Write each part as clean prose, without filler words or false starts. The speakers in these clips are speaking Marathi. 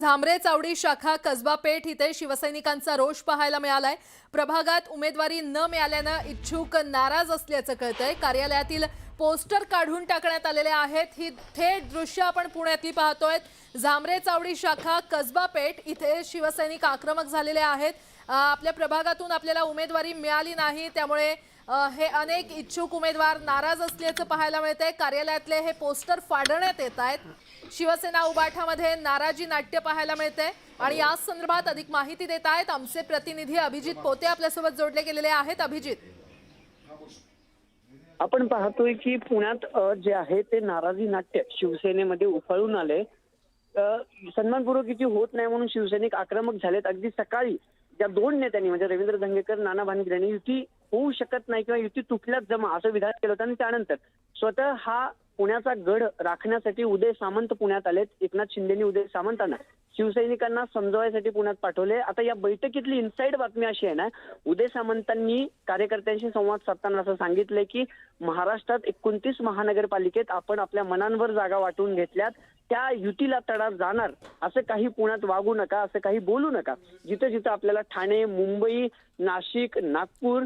झांबरे चावडी शाखा कसबा पेठ इथे शिवसैनिकांचा रोष पाहायला मिळालाय। प्रभागात उमेदवारी न मिळाल्यानं इच्छुक नाराज असल्याचं कळतंय। कार्यालयातील पोस्टर काढून टाकण्यात आलेले आहेत। ही थेट दृश्य आपण पुण्यातली पाहतोय। झांबरे चावडी शाखा कसबा पेठ इथे शिवसैनिक आक्रमक झालेले आहेत। आपल्या प्रभागातून आपल्याला उमेदवारी मिळाली नाही, त्यामुळे हे अनेक इच्छुक उमेदवार नाराज असल्याचं पाहायला मिळतंय। कार्यालयातले हे पोस्टर फाडण्यात येत आहेत। शिवसेना उबाठामध्ये नाराजी नाट्य पाहायला मिळते आणि या संदर्भात अधिक माहिती देत आहेत आमचे प्रतिनिधी अभिजित पोते आपल्यासोबत जोडले गेलेले आहेत। अभिजित, आपण पाहतोय की पुण्यात जे आहे ते नाराजी नाट्य शिवसेनेमध्ये उफाळून आले। सन्मानपूर्वक युती होत नाही म्हणून शिवसैनिक आक्रमक झालेत। अगदी सकाळी ज्या दोन नेत्यांनी म्हणजे रवींद्र धंगेकर, नाना भानगिरे यांनी युती होऊ शकत नाही किंवा युती तुटल्याच जमा असं विधान केलं होतं आणि त्यानंतर स्वतः हा पुण्याचा गड राखण्यासाठी उदय सामंत पुण्यात आलेत। एकनाथ शिंदेनी उदय सामंतांना शिवसैनिकांना समजवायसाठी पुण्यात पाठवले। आता या बैठकीतली इनसाइड बातमी अशी आहे ना, उदय सामंतांनी कार्यकर्त्यांशी संवाद साधताना असं सांगितलंय की महाराष्ट्रात 29 महानगरपालिकेत आपण आपल्या मनांवर जागा वाटून घेतल्यात, त्या युतीला तडा जाणार असं काही पुण्यात वागू नका, असं काही बोलू नका। जिथं जिथं आपल्याला ठाणे, मुंबई, नाशिक, नागपूर,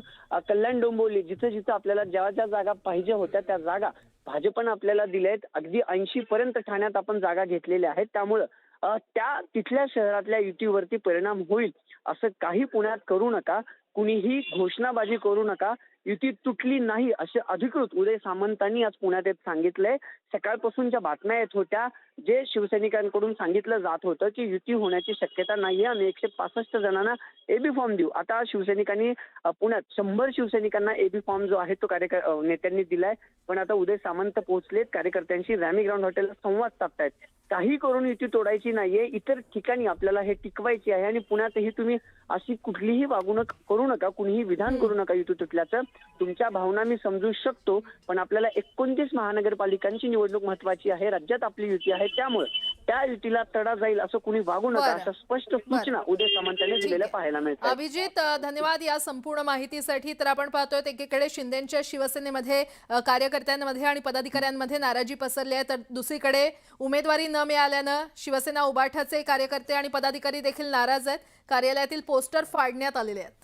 कल्याण, डोंबिवली जिथं जिथं आपल्याला ज्या ज्या जागा पाहिजे होत्या त्या जागा भाजपनं आपल्याला दिल्यात। अगदी 80 पर्यंत ठाण्यात आपण जागा घेतलेल्या आहेत। त्यामुळं त्या तिथल्या शहरातल्या युतीवरती परिणाम होईल असं काही पुण्यात करू नका, कुणीही घोषणाबाजी करू नका। युती तुटली नाही असे अधिकृत उदय सामंतांनी आज पुण्यात येत सांगितलंय। सकाळपासूनच्या बातम्या येत होत्या, जे शिवसैनिकांकडून सांगितलं जात होतं की युती होण्याची शक्यता नाहीये, आम्ही 165 जणांना एबी फॉर्म देऊ। आता शिवसैनिकांनी पुण्यात 100 शिवसैनिकांना एबी फॉर्म जो आहे तो नेत्यांनी दिलाय। पण आता उदय सामंत पोहोचलेत, कार्यकर्त्यांशी रॅमी ग्राउंड हॉटेलला संवाद साधतायत। काही करून युती तोडायची नाहीये, इतर ठिकाणी आपल्याला हे टिकवायची आहे आणि पुण्यातही तुम्ही अशी कुठलीही वागणूक करू नका, कुणीही विधान करू नका युती तुटल्याचं। तुमच्या भावना मी समजू शकतो, पण आपल्याला 29 महानगरपालिकांची निवडणूक महत्वाची आहे, राज्यात आपली युती आहे, त्यामुळे त्या युतीला तडा जाईल असं कुणी वागू नका, अशा स्पष्ट सूचना उदय सामंतांनी दिलेल्या पाहायला मिळतात। अभिजित, धन्यवाद या संपूर्ण माहितीसाठी। तर आपण पाहतोय एकीकडे शिंदेच्या शिवसेनेमध्ये कार्यकर्त्यांमध्ये आणि पदाधिकाऱ्यांमध्ये नाराजी पसरली आहे, तर दुसरीकडे उमेदवारी न मिळाल्यानं शिवसेना उबाठाचे कार्यकर्ते आणि पदाधिकारी देखील नाराज आहेत। कार्यालयातील पोस्टर फाडण्यात आलेले आहेत।